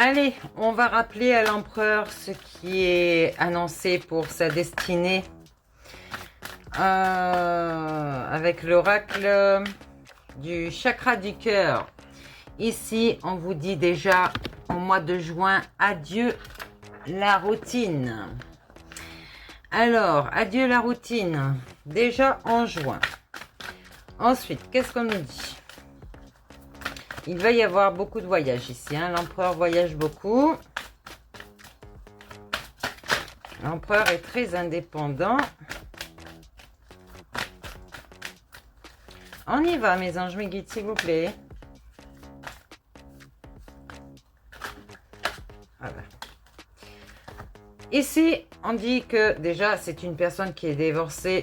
Allez, on va rappeler à l'empereur ce qui est annoncé pour sa destinée avec l'oracle du chakra du cœur. Ici, on vous dit déjà au mois de juin, adieu la routine. Alors, adieu la routine, déjà en juin. Ensuite, qu'est-ce qu'on nous dit? Il va y avoir beaucoup de voyages ici. L'empereur voyage beaucoup. L'empereur est très indépendant. On y va, mes anges, mes guides, s'il vous plaît. Voilà. Ici, on dit que déjà, c'est une personne qui est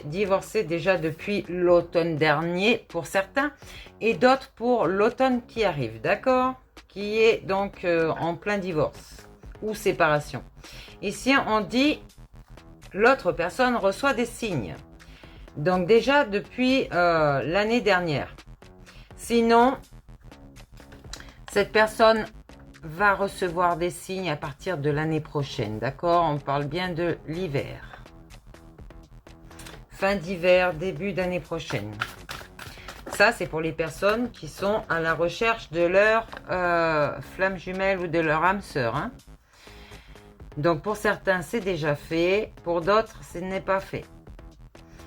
divorcée déjà depuis l'automne dernier pour certains et d'autres pour l'automne qui arrive, d'accord? Qui est donc en plein divorce ou séparation. Ici, on dit l'autre personne reçoit des signes. Donc déjà depuis l'année dernière. Sinon, cette personne va recevoir des signes à partir de l'année prochaine, d'accord? On parle bien de l'hiver. Fin d'hiver, début d'année prochaine. Ça, c'est pour les personnes qui sont à la recherche de leur flamme jumelle ou de leur âme sœur. Hein? Donc, pour certains, c'est déjà fait. Pour d'autres, ce n'est pas fait.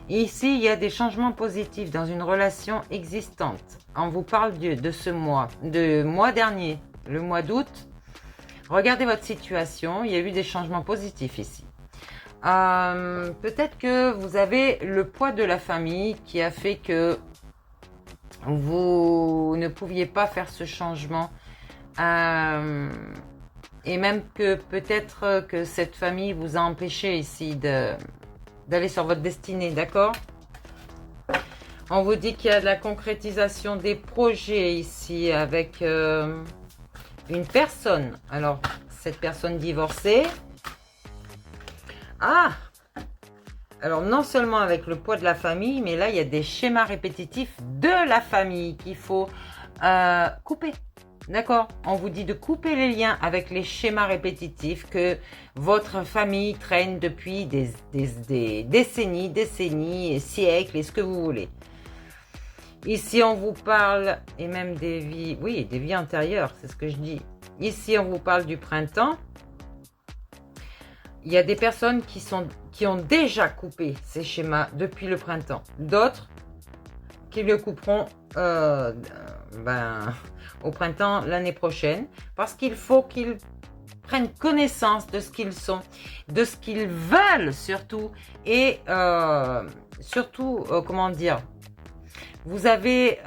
Ici, il y a des changements positifs dans une relation existante. On vous parle de ce mois, de mois dernier, le mois d'août. Regardez votre situation, il y a eu des changements positifs ici. Peut-être que vous avez le poids de la famille qui a fait que vous ne pouviez pas faire ce changement. Et même que peut-être que cette famille vous a empêché ici d'aller sur votre destinée, d'accord? On vous dit qu'il y a de la concrétisation des projets ici avec une personne. Alors, cette personne divorcée. Ah! Alors, non seulement avec le poids de la famille, mais là, il y a des schémas répétitifs de la famille qu'il faut couper. D'accord? On vous dit de couper les liens avec les schémas répétitifs que votre famille traîne depuis des décennies, siècles et ce que vous voulez. Ici, on vous parle, et même des vies, oui, des vies antérieures, c'est ce que je dis. Ici, on vous parle du printemps. Il y a des personnes qui ont déjà coupé ces schémas depuis le printemps. D'autres qui le couperont au printemps l'année prochaine. Parce qu'il faut qu'ils prennent connaissance de ce qu'ils sont, de ce qu'ils veulent surtout. Et surtout, comment dire, vous avez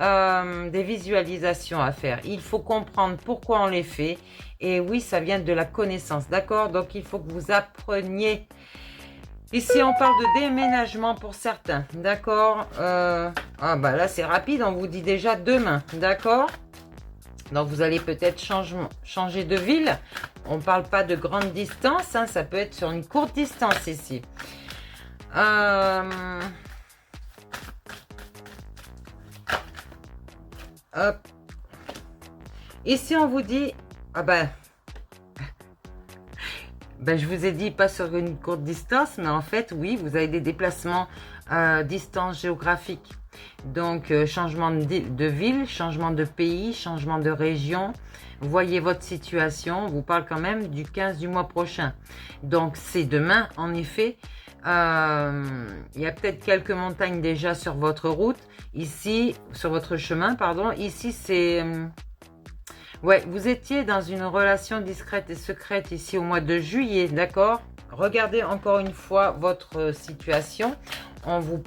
des visualisations à faire. Il faut comprendre pourquoi on les fait. Et oui, ça vient de la connaissance, d'accord? Donc, il faut que vous appreniez. Ici, on parle de déménagement pour certains, d'accord? Là, c'est rapide, on vous dit déjà demain, d'accord? Donc, vous allez peut-être changer de ville. On ne parle pas de grande distance, hein, ça peut être sur une courte distance ici. Hop. Ici, on vous dit... je vous ai dit pas sur une courte distance, mais en fait, oui, vous avez des déplacements distance géographique. Donc, changement de ville, changement de pays, changement de région. Voyez votre situation. On vous parle quand même du 15 du mois prochain. Donc, c'est demain, en effet. Il y a peut-être quelques montagnes déjà sur votre route. Ici, sur votre chemin, pardon. Ici, c'est... Ouais, vous étiez dans une relation discrète et secrète ici au mois de juillet, d'accord? Regardez encore une fois votre situation. On vous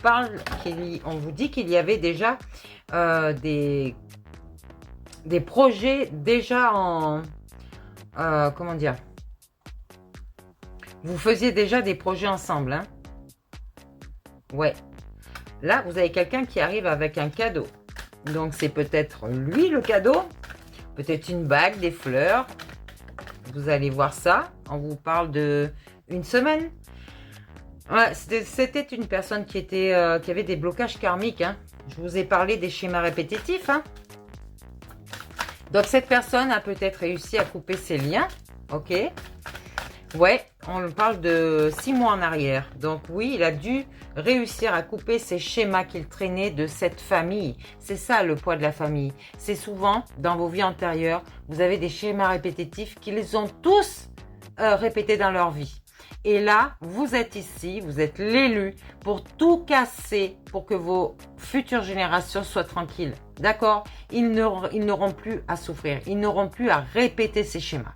dit qu'il y avait déjà des projets déjà en... comment dire? Vous faisiez déjà des projets ensemble, hein? Ouais. Là, vous avez quelqu'un qui arrive avec un cadeau. Donc, c'est peut-être lui le cadeau. Peut-être une bague, des fleurs. Vous allez voir ça. On vous parle de une semaine. Ouais, c'était une personne qui avait des blocages karmiques. Hein. Je vous ai parlé des schémas répétitifs. Hein. Donc, cette personne a peut-être réussi à couper ses liens. ok? Ouais, on parle de 6 mois en arrière. Donc oui, il a dû réussir à couper ces schémas qu'il traînait de cette famille. C'est ça le poids de la famille. C'est souvent, dans vos vies antérieures, vous avez des schémas répétitifs qu'ils ont tous répétés dans leur vie. Et là, vous êtes ici, vous êtes l'élu pour tout casser, pour que vos futures générations soient tranquilles. D'accord? Ils n'auront plus à souffrir, ils n'auront plus à répéter ces schémas.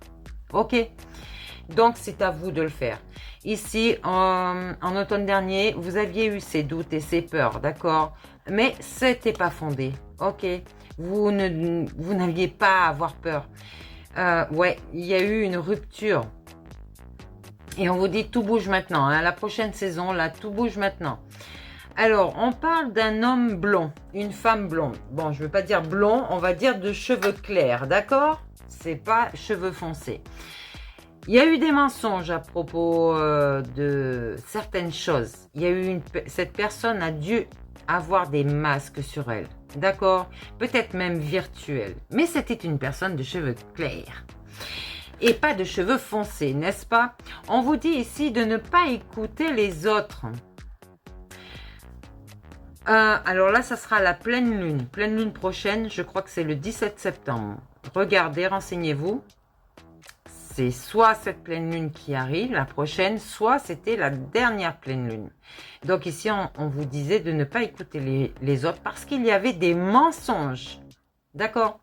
Ok? Donc, c'est à vous de le faire. Ici, en automne dernier, vous aviez eu ces doutes et ces peurs, d'accord? Mais c'était pas fondé, ok? Vous n'aviez pas à avoir peur. Ouais, il y a eu une rupture. Et on vous dit tout bouge maintenant. Hein, la prochaine saison, là, tout bouge maintenant. Alors, on parle d'un homme blond, une femme blonde. Bon, je ne veux pas dire blond, on va dire de cheveux clairs, d'accord? C'est pas cheveux foncés. Il y a eu des mensonges à propos de certaines choses. Il y a eu cette personne a dû avoir des masques sur elle, d'accord? Peut-être même virtuels. Mais c'était une personne de cheveux clairs. Et pas de cheveux foncés, n'est-ce pas? On vous dit ici de ne pas écouter les autres. Alors là, ça sera la pleine lune. Pleine lune prochaine, je crois que c'est le 17 septembre. Regardez, renseignez-vous. C'est soit cette pleine lune qui arrive, la prochaine, soit c'était la dernière pleine lune. Donc ici, on vous disait de ne pas écouter les autres parce qu'il y avait des mensonges. D'accord?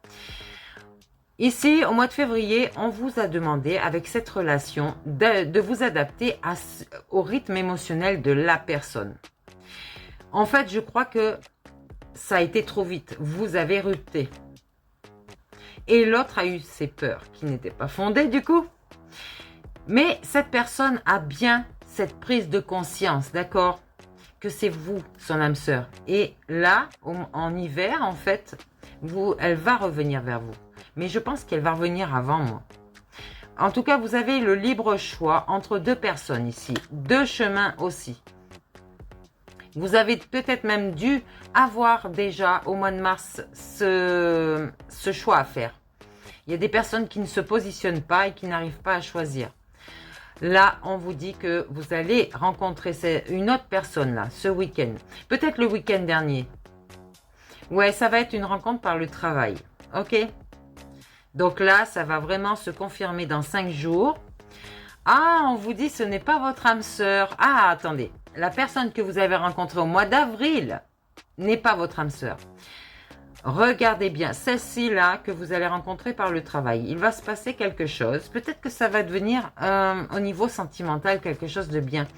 Ici, au mois de février, on vous a demandé, avec cette relation, de vous adapter au rythme émotionnel de la personne. En fait, je crois que ça a été trop vite. Vous avez rupté. Et l'autre a eu ses peurs, qui n'étaient pas fondées du coup. Mais cette personne a bien cette prise de conscience, d'accord? Que c'est vous, son âme sœur. Et là, en hiver, en fait, elle va revenir vers vous. Mais je pense qu'elle va revenir avant moi. En tout cas, vous avez le libre choix entre deux personnes ici. Deux chemins aussi. Vous avez peut-être même dû avoir déjà au mois de mars ce choix à faire. Il y a des personnes qui ne se positionnent pas et qui n'arrivent pas à choisir. Là, on vous dit que vous allez rencontrer une autre personne là, ce week-end. Peut-être le week-end dernier. Ouais, ça va être une rencontre par le travail. Ok? Donc là, ça va vraiment se confirmer dans 5 jours. Ah, on vous dit ce n'est pas votre âme sœur. Ah, attendez. La personne que vous avez rencontrée au mois d'avril n'est pas votre âme sœur. Regardez bien, celle-ci là que vous allez rencontrer par le travail. Il va se passer quelque chose. Peut-être que ça va devenir au niveau sentimental quelque chose de bien.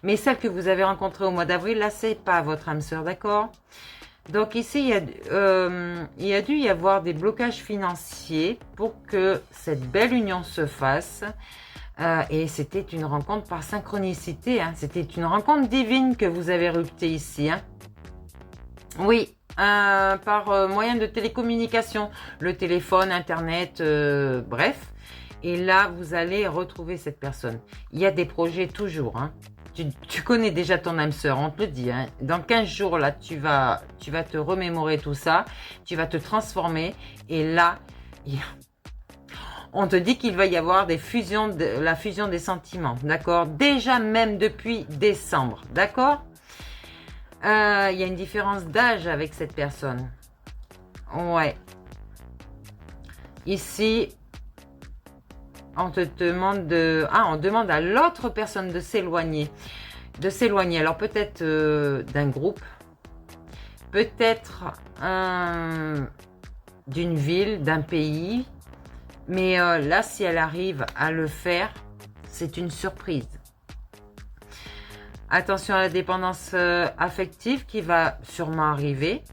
Mais celle que vous avez rencontrée au mois d'avril, là, c'est pas votre âme sœur, d'accord? Donc ici, il y a dû y avoir des blocages financiers pour que cette belle union se fasse. Et c'était une rencontre par synchronicité. Hein. C'était une rencontre divine que vous avez ruptée ici. Hein. Oui, par moyen de télécommunication, le téléphone, Internet, bref. Et là, vous allez retrouver cette personne. Il y a des projets toujours. Hein. Tu connais déjà ton âme sœur, on te le dit. Hein. Dans 15 jours, là, tu vas te remémorer tout ça. Tu vas te transformer. Et là, on te dit qu'il va y avoir la fusion des sentiments. D'accord? Déjà même depuis décembre. D'accord? Il y a une différence d'âge avec cette personne. Ouais. Ici, on te demande on demande à l'autre personne de s'éloigner. Alors peut-être d'un groupe, peut-être d'une ville, d'un pays. Mais là, si elle arrive à le faire, c'est une surprise. Attention à la dépendance affective qui va sûrement arriver.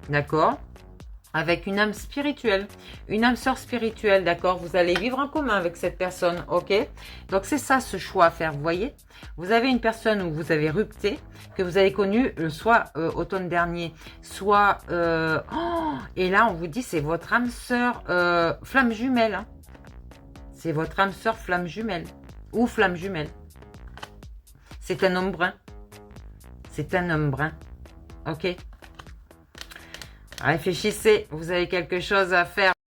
D'accord? Avec une âme spirituelle, une âme sœur spirituelle, d'accord? Vous allez vivre en commun avec cette personne, ok? Donc c'est ça ce choix à faire, vous voyez? Vous avez une personne où vous avez rupté, que vous avez connue soit automne dernier, soit... et là on vous dit c'est votre âme sœur flamme jumelle. Hein. C'est votre âme sœur flamme jumelle. Ou flamme jumelle. C'est un homme brun. C'est un homme brun. Ok? Réfléchissez, vous avez quelque chose à faire.